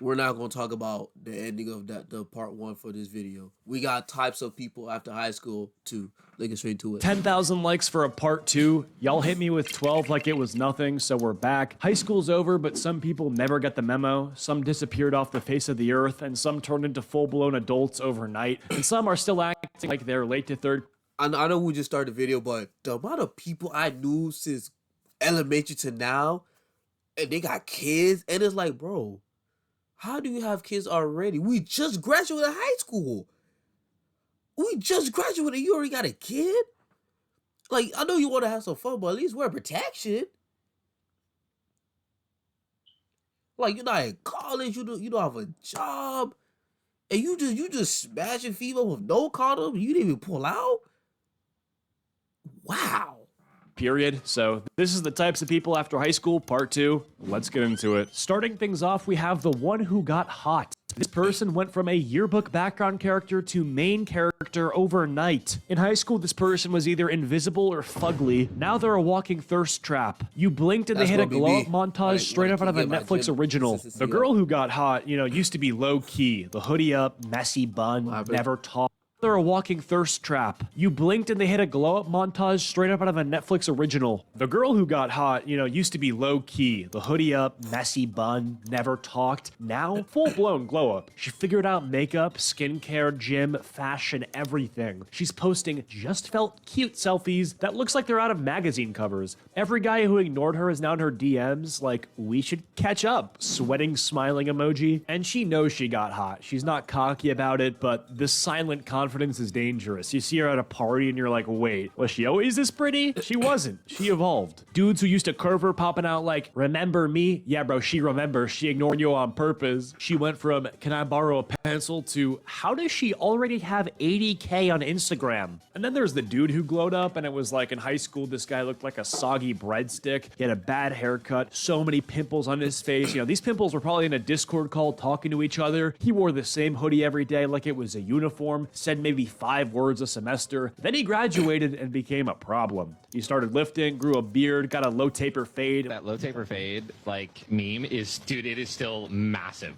We're not gonna talk about the ending of the part one for this video. We got types of people after high school too. Let's get straight to it. 10,000 likes for a part 2. Y'all hit me with 12 like it was nothing, so we're back. High school's over, but some people never get the memo. Some disappeared off the face of the earth, and some turned into full-blown adults overnight. And some are still acting like they're late to third. I know we just started the video, but the amount of people I knew since elementary to now, and they got kids, and it's like, bro, how do you have kids already? We just graduated high school. We just graduated. You already got a kid? Like, I know you want to have some fun, but at least wear protection. Like, you're not in college. You don't have a job, and you just smashing female with no condom. You didn't even pull out. Wow. Period. So this is the types of people after high school, part 2. Let's get into it. Starting things off, we have the one who got hot. This person went from a yearbook background character to main character overnight. In high school, this person was either invisible or fugly. Now they're a walking thirst trap. You blinked and they hit a glow-up montage straight up out of a Netflix original. The girl who got hot, used to be low-key. The hoodie up, messy bun, never talk. They're a walking thirst trap. You blinked and they hit a glow-up montage straight up out of a Netflix original. The girl who got hot, used to be low-key. The hoodie up, messy bun, never talked. Now, full-blown glow-up. She figured out makeup, skincare, gym, fashion, everything. She's posting just felt cute selfies that looks like they're out of magazine covers. Every guy who ignored her is now in her DMs like, we should catch up. Sweating, smiling emoji. And she knows she got hot. She's not cocky about it, but the silent confidence is dangerous. You see her at a party and you're like, wait, was she always this pretty? She wasn't. She evolved. Dudes who used to curve her popping out like, remember me? Yeah, bro, she remembers. She ignored you on purpose. She went from, can I borrow a pencil to, how does she already have 80K on Instagram? And then there's the dude who glowed up and it was like in high school, this guy looked like a soggy breadstick. He had a bad haircut, so many pimples on his face. These pimples were probably in a Discord call talking to each other. He wore the same hoodie every day like it was a uniform, said maybe 5 words a semester. Then he graduated and became a problem. He started lifting, grew a beard, got a low taper fade. That low taper fade, meme is, dude, it is still massive.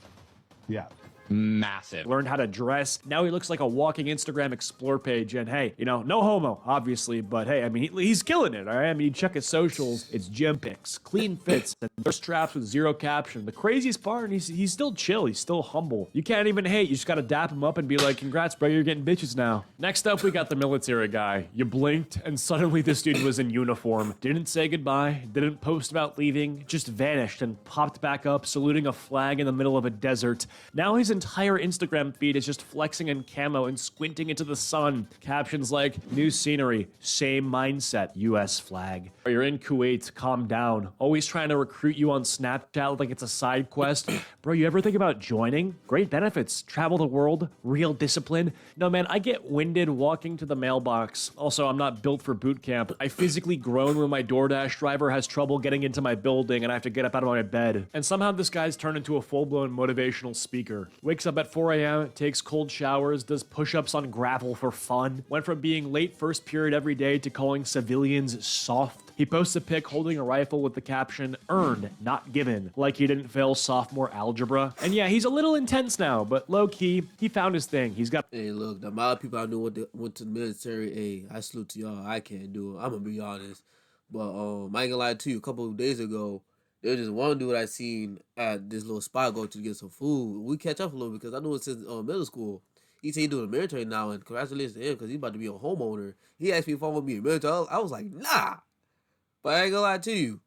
Yeah. Massive. Learned how to dress. Now he looks like a walking Instagram explore page. And hey, no homo, obviously, but hey, he's killing it, all right? You check his socials, it's gym pics, clean fits, and thirst traps with 0 caption. The craziest part, he's still chill, he's still humble. You can't even hate, you just gotta dap him up and be like, congrats, bro, you're getting bitches now. Next up, we got the military guy. You blinked, and suddenly this dude was in uniform. Didn't say goodbye, didn't post about leaving, just vanished and popped back up, saluting a flag in the middle of a desert. Now he's entire Instagram feed is just flexing in camo and squinting into the sun. Captions like, new scenery, same mindset, US flag. You're in Kuwait, calm down. Always trying to recruit you on Snapchat like it's a side quest. Bro, you ever think about joining? Great benefits, travel the world, real discipline. No man, I get winded walking to the mailbox. Also, I'm not built for boot camp. I physically groan when my DoorDash driver has trouble getting into my building and I have to get up out of my bed. And somehow this guy's turned into a full-blown motivational speaker. Wakes up at 4 a.m., takes cold showers, does push-ups on gravel for fun, went from being late first period every day to calling civilians soft. He posts a pic holding a rifle with the caption, earned, not given, like he didn't fail sophomore algebra. And yeah, he's a little intense now, but low-key, he found his thing. He's got... Hey, look, the amount of people I knew went to the military, hey, I salute to y'all. I can't do it. I'm gonna be honest. But I ain't gonna lie to you, a couple of days ago, there's just one dude I seen at this little spot go to get some food. We catch up a little because I knew it since middle school. He said he doing the military now, and congratulations to him because he's about to be a homeowner. He asked me if I want to be in the military. I was like, nah. But I ain't gonna lie to you.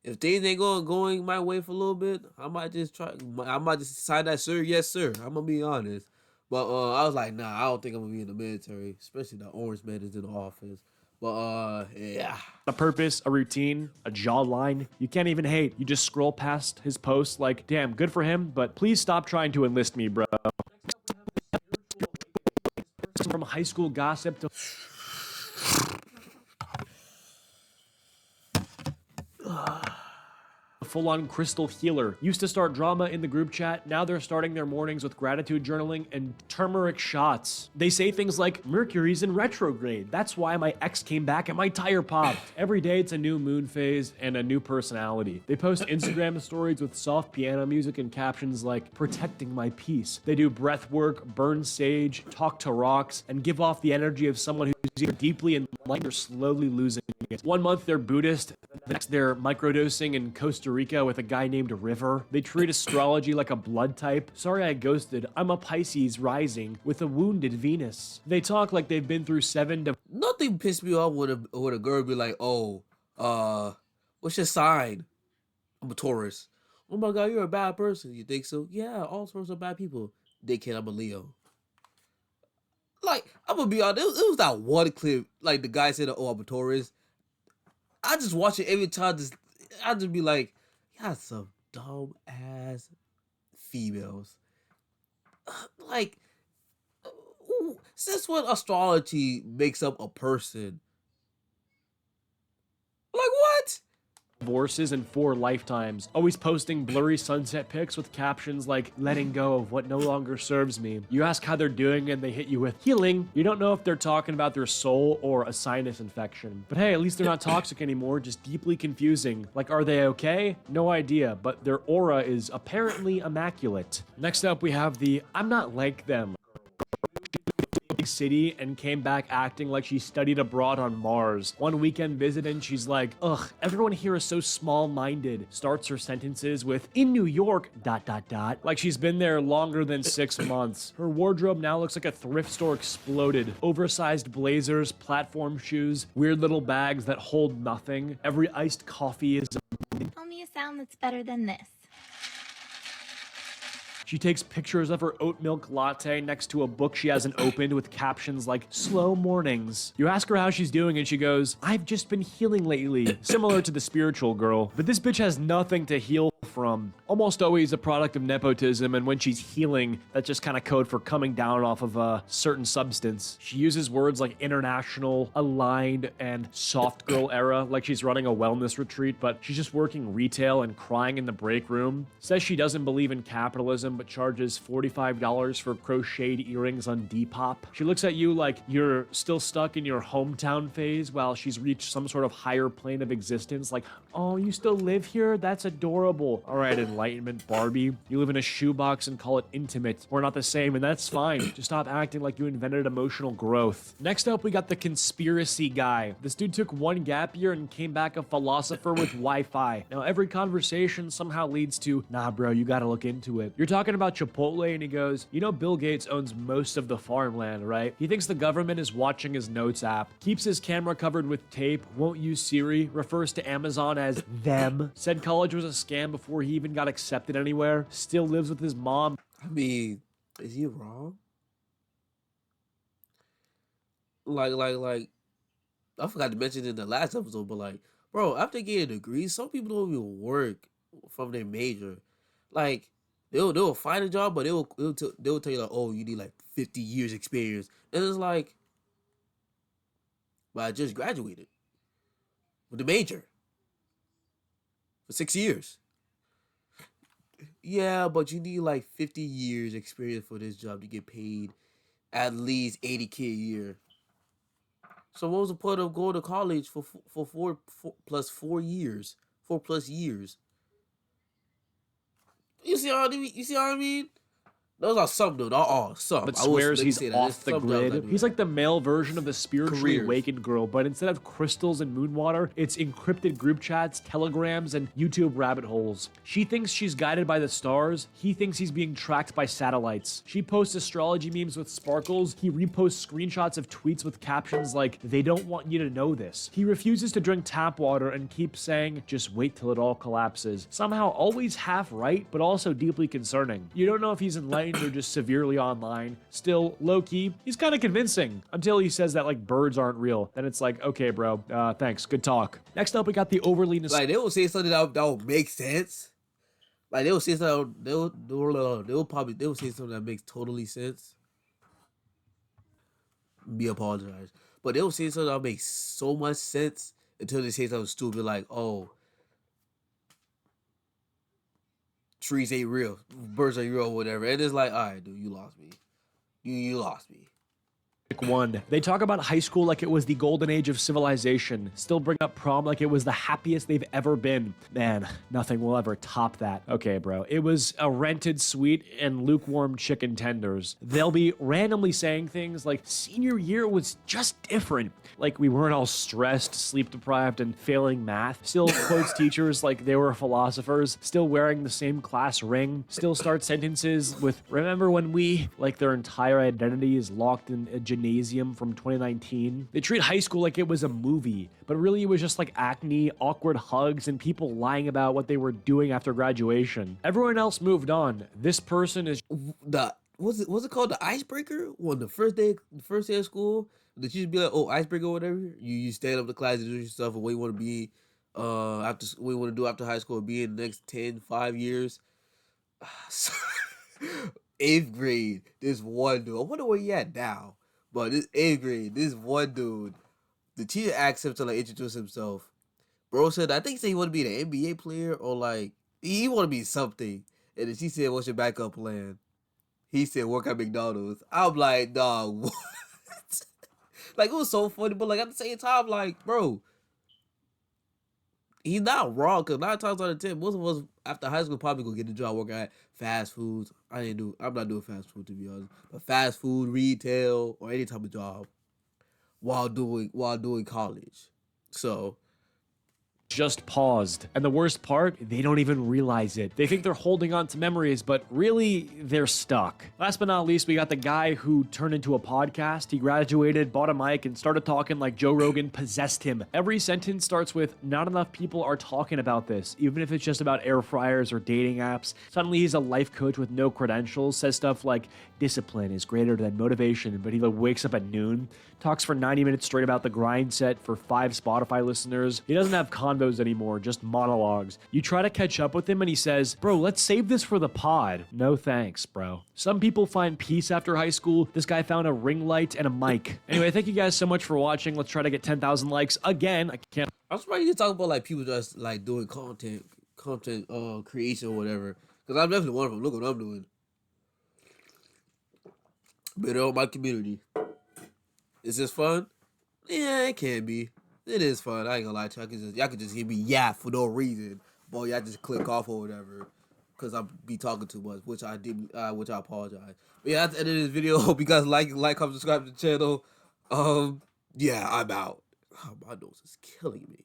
If things ain't going my way for a little bit, I might just sign that sir, yes sir. I'm gonna be honest. But I was like, nah, I don't think I'm gonna be in the military, especially the orange man is in the office. But yeah. A purpose, a routine, a jawline. You can't even hate. You just scroll past his posts like, damn, good for him, but please stop trying to enlist me, bro. From high school gossip to... full-on crystal healer. Used to start drama in the group chat, now they're starting their mornings with gratitude journaling and turmeric shots. They say things like, Mercury's in retrograde, that's why my ex came back and my tire popped. Every day it's a new moon phase and a new personality. They post Instagram stories with soft piano music and captions like, protecting my peace. They do breath work, burn sage, talk to rocks, and give off the energy of someone who's either deeply enlightened or slowly losing it. 1 month they're Buddhist, the next they're microdosing in Costa Rica with a guy named River. They treat astrology like a blood type. Sorry I ghosted, I'm a Pisces rising with a wounded Venus. They talk like they've been through 7 to Nothing pissed me off when a girl be like, oh, what's your sign? I'm a Taurus. Oh my god, you're a bad person. You think so? Yeah, all Tauruses are bad people. Dickhead, I'm a Leo. Like, I'm gonna be honest, it was that one clip, like the guy said, oh, I'm a Taurus. I just watch it every time. I just be like, y'all some dumb ass females. Like, since when astrology makes up a person? Like what? divorces and 4 lifetimes, always posting blurry sunset pics with captions like, letting go of what no longer serves me. You ask how they're doing and they hit you with healing. You don't know if they're talking about their soul or a sinus infection. But hey, at least they're not toxic anymore, just deeply confusing. Like, are they okay? No idea, but their aura is apparently immaculate. Next up, we have the I'm not like them city and came back acting like she studied abroad on Mars. One weekend visit and she's like, ugh, everyone here is so small-minded. Starts her sentences with, in New York, ... Like she's been there longer than 6 months. Her wardrobe now looks like a thrift store exploded. Oversized blazers, platform shoes, weird little bags that hold nothing. Every iced coffee is Tell me a sound that's better than this. She takes pictures of her oat milk latte next to a book she hasn't opened with captions like, slow mornings. You ask her how she's doing and she goes, I've just been healing lately. Similar to the spiritual girl. But this bitch has nothing to heal from. Almost always a product of nepotism, and when she's healing, that's just kind of code for coming down off of a certain substance. She uses words like international, aligned, and soft girl era, like she's running a wellness retreat, but she's just working retail and crying in the break room. Says she doesn't believe in capitalism, but charges $45 for crocheted earrings on Depop. She looks at you like you're still stuck in your hometown phase while she's reached some sort of higher plane of existence, like, oh, you still live here? That's adorable. All right, Enlightenment Barbie. You live in a shoebox and call it intimate. We're not the same, and that's fine. Just stop acting like you invented emotional growth. Next up, we got the conspiracy guy. This dude took 1 gap year and came back a philosopher with Wi-Fi. Now, every conversation somehow leads to, nah, bro, you gotta look into it. You're talking about Chipotle, and he goes, you know Bill Gates owns most of the farmland, right? He thinks the government is watching his notes app. Keeps his camera covered with tape. Won't use Siri. Refers to Amazon as them. Said college was a scam before he even got accepted anywhere. Still lives with his mom. I mean, is he wrong? Like, I forgot to mention in the last episode, but like, bro, after getting a degree, some people don't even work from their major. Like, they'll find a job, but they'll tell you like, oh, you need like 50 years experience, and it's like, but I just graduated with a major for 6 years. Yeah, but you need like 50 years experience for this job to get paid at least 80K a year. So what was the point of going to college for 4 plus 4 years, 4 plus years? You see what I mean? You see what I mean? Those are some though, not all. Some. But I will swears he's say that. off There's the some jobs grid. do He's that. like the male version of the spiritually Careers. awakened girl, but instead of crystals and moon water, it's encrypted group chats, telegrams, and YouTube rabbit holes. She thinks she's guided by the stars. He thinks he's being tracked by satellites. She posts astrology memes with sparkles. He reposts screenshots of tweets with captions like, they don't want you to know this. He refuses to drink tap water and keeps saying, just wait till it all collapses. Somehow always half right, but also deeply concerning. You don't know if he's enlightened or just severely online. Still, low-key, he's kind of convincing until he says that like birds aren't real. Then it's like, okay, bro, thanks, good talk. Next up, we got the overly Like they will say something that will make sense. Like they will say something. They will say something that makes totally sense. Me apologize, but they will say something that makes so much sense until they say something stupid like, "Oh, trees ain't real, birds ain't real, whatever. And it's like, all right, dude, you lost me. You lost me. One. They talk about high school like it was the golden age of civilization, still bring up prom like it was the happiest they've ever been. Man, nothing will ever top that. Okay, bro, it was a rented suite and lukewarm chicken tenders. They'll be randomly saying things like senior year was just different, like we weren't all stressed, sleep deprived, and failing math. Still quotes teachers like they were philosophers, still wearing the same class ring, still start sentences with remember when we, like their entire identity is locked in a gymnasium from 2019. They treat high school like it was a movie, but really it was just like acne, awkward hugs, and people lying about what they were doing after graduation. Everyone else moved on. This person is The what's it called? The icebreaker? When the first day of school, the teacher be like, "Oh, icebreaker, or whatever." You stand up to class and do your stuff and what you want to be, after what you want to do after high school, be in the next 5 years. So, 8th grade, this one dude. I wonder where he at now. But this 8th grade, this one dude, the teacher asked him to like introduce himself. Bro said, I think he said he want to be an NBA player or like he want to be something. And then she said, "What's your backup plan?" He said, "Work at McDonald's." I'm like, dog, what? Like, it was so funny, but like at the same time, like, bro, he's not wrong. Cause 9 times out of 10, most of us after high school probably gonna get a job working at fast foods. I'm not doing fast food to be honest, but fast food, retail, or any type of job while doing college. So just paused. And the worst part, they don't even realize it. They think they're holding on to memories, but really, they're stuck. Last but not least, we got the guy who turned into a podcast. He graduated, bought a mic, and started talking like Joe Rogan possessed him. Every sentence starts with, not enough people are talking about this, even if it's just about air fryers or dating apps. Suddenly, he's a life coach with no credentials, says stuff like, discipline is greater than motivation, but he like wakes up at noon, talks for 90 minutes straight about the grind set for 5 Spotify listeners. He doesn't have convos anymore, just monologues. You try to catch up with him and he says, bro, let's save this for the pod. No thanks, bro. Some people find peace after high school. This guy found a ring light and a mic. Anyway, thank you guys so much for watching. Let's try to get 10,000 likes again. I can't. I'm surprised you didn't talk about like people just like doing content creation or whatever. Cause I'm definitely one of them. Look what I'm doing. Better on my community. Is this fun? Yeah, it can be. It is fun. I ain't gonna lie to you. Y'all can just hear me yap for no reason. Boy, y'all just click off or whatever. Cause I be talking too much, which I did, which I apologize. But yeah, that's the end of this video. Hope you guys like, comment, subscribe to the channel. Yeah, I'm out. Oh, my nose is killing me.